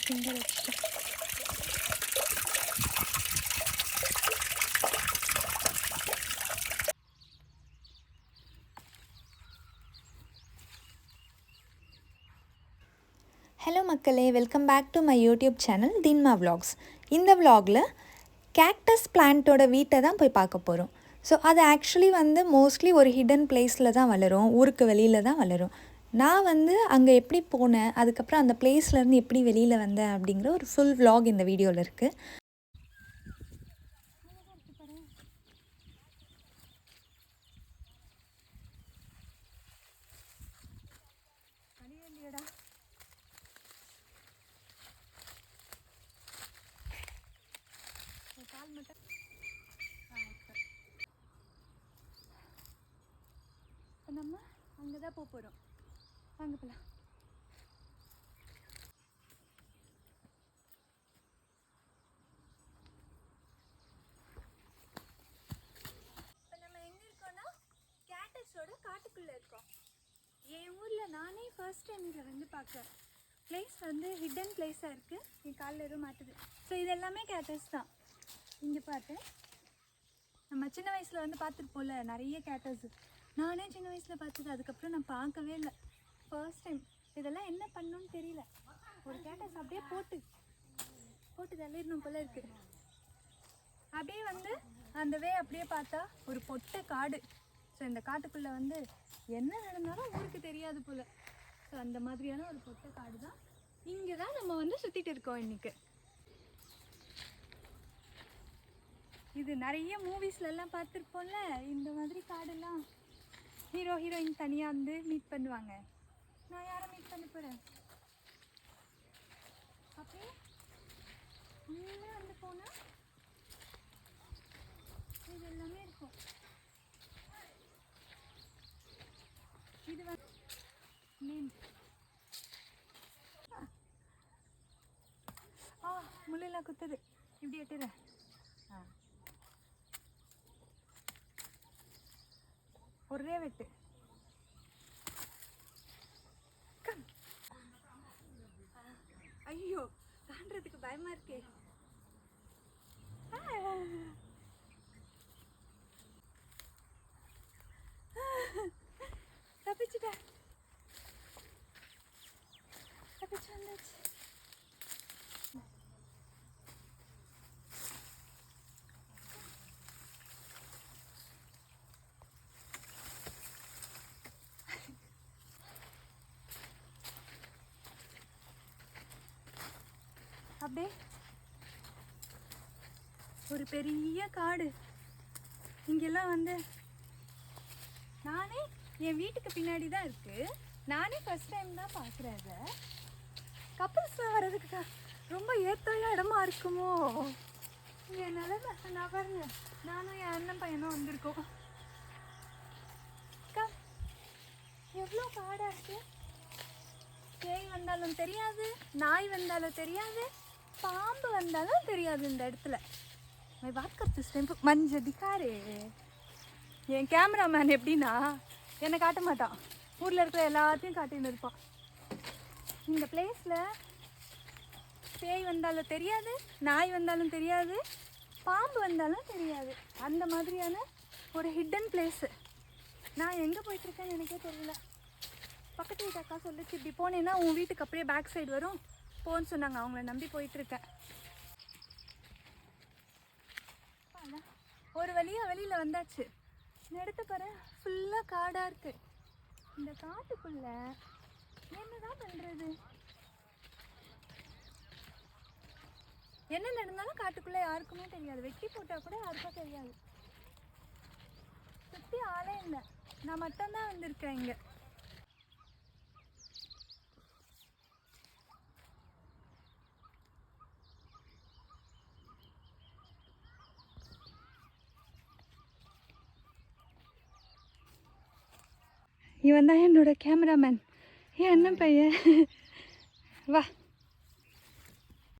Finger வச்சுட்டு hello மக்களே, welcome back to my YouTube channel Thinma vlogs. இந்த விலாகில் கேக்டஸ் பிளான்ட்டோட வீட்டை தான் போய் பார்க்க போகிறோம். ஸோ அது ஆக்சுவலி மோஸ்ட்லி ஒரு ஹிடன் பிளேஸில் தான் வளரும், ஊருக்கு வெளியில் தான் வளரும். நான் அங்கே எப்படி போனேன், அதுக்கப்புறம் அந்த பிளேஸ்லேருந்து எப்படி வெளியில் வந்தேன் அப்படிங்கிற ஒரு ஃபுல் விலாக் இந்த வீடியோவில் இருக்குது. நம்ம அங்கே தான் போகிறோம். வாங்க போகலாம். இப்போ நம்ம எங்கே இருக்கோம்னா கேட்டஸோட காட்டுக்குள்ளே இருக்கோம். என் ஊரில் நானே ஃபர்ஸ்ட் டைம் இதை பார்க்குறேன். பிளேஸ் ஹிடன் பிளேஸாக இருக்குது. என் காலில் எதுவும் மாட்டுது. ஸோ இது எல்லாமே கேட்டஸ் தான். இங்கே பார்த்தேன், நம்ம சின்ன வயசில் பார்த்துருப்போம்ல நிறைய கேட்டஸ். நானே சின்ன வயசில் பார்த்தது, அதுக்கப்புறம் நான் பார்க்கவே இல்லை. First time. இதெல்லாம் என்ன பண்ணணும்னு தெரியல. ஒரு கேட்டஸ் அப்படியே போட்டு தள்ளிடணும் போல இருக்குது. அப்படியே அந்த அப்படியே பார்த்தா ஒரு பொட்டை காடு. ஸோ இந்த காட்டுக்குள்ளே என்ன நடந்தாலும் ஊருக்கு தெரியாது போல். ஸோ அந்த மாதிரியான ஒரு பொட்டை காடு தான். இங்கே தான் நம்ம சுற்றிட்டு இருக்கோம் இன்றைக்கி. இது நிறைய மூவிஸ்லலாம் பார்த்துருப்போம்ல, இந்த மாதிரி காடெல்லாம் ஹீரோ ஹீரோயின் தனியாக மீட் பண்ணுவாங்க. நான் யாரை மீட் பண்ண போகிறேன்? அப்படியே உள்ளே போனால் இது எல்லாமே இருக்கும். இது மீன். முள்ளெல்லாம் குத்துது. இப்படி எட்டுறேன். ஒரே வெட்டு. ஐயோ, தாண்டறதுக்கு பயமா இருக்கே. தப்பிச்சுட்டேன். தப்பிச்சு வந்தாச்சு. அப்படியே ஒரு பெரிய காடு. இங்கெல்லாம் நானே என் வீட்டுக்கு பின்னாடி தான் இருக்குது. நானே ஃபர்ஸ்ட் டைம் தான் பார்க்குறேன். அதை கப்பல்ஸ்லாம் வர்றதுக்கு ரொம்ப ஏற்ற இடமா இருக்குமோ என் நிலைமை. நான் பாருங்க, நானும் என் அண்ணன் பையனும் வந்திருக்கோம். எவ்வளோ காடாக இருக்குது. பேய் வந்தாலும் தெரியாது, நாய் வந்தாலும் தெரியாது, பாம்பு வந்தாலும் தெரியாது. இந்த இடத்துல மஞ்ச திக்காரே. என் கேமராமேன் எப்படின்னா என்னை காட்ட மாட்டான், ஊரில் இருக்கிற எல்லாத்தையும் காட்டின்னு இருப்பான். இந்த பிளேஸில் பேய் வந்தாலும் தெரியாது, நாய் வந்தாலும் தெரியாது, பாம்பு வந்தாலும் தெரியாது. அந்த மாதிரியான ஒரு ஹிடன் பிளேஸு. நான் எங்கே போயிட்டுருக்கேன்னு எனக்கே தெரியல. பக்கத்து வீட்டு அக்கா சொல்லிச்சு, இப்படி போனேன்னா உன் வீட்டுக்கு அப்படியே பேக் சைடு வரும் போன்னு சொன்னாங்க. அவங்கள நம்பி போயிட்டுருக்கேன். ஒரு வழியாக வெளியில் வந்தாச்சு. இந்த இடத்த பாரு, ஃபுல்லாக காடாக இருக்குது. இந்த காட்டுக்குள்ளே என்னதான் பண்ணுறது? என்ன நடந்தாலும் காட்டுக்குள்ளே யாருக்குமே தெரியாது. வெட்டி போட்டால் கூட யாருக்கும் தெரியாது. சுற்றி ஆளே இல்லை. நான் மட்டும்தான் வந்திருக்கேன் இங்கே. இவன் தான் என்னோட கேமராமேன். என் அண்ணன் பையன். வா.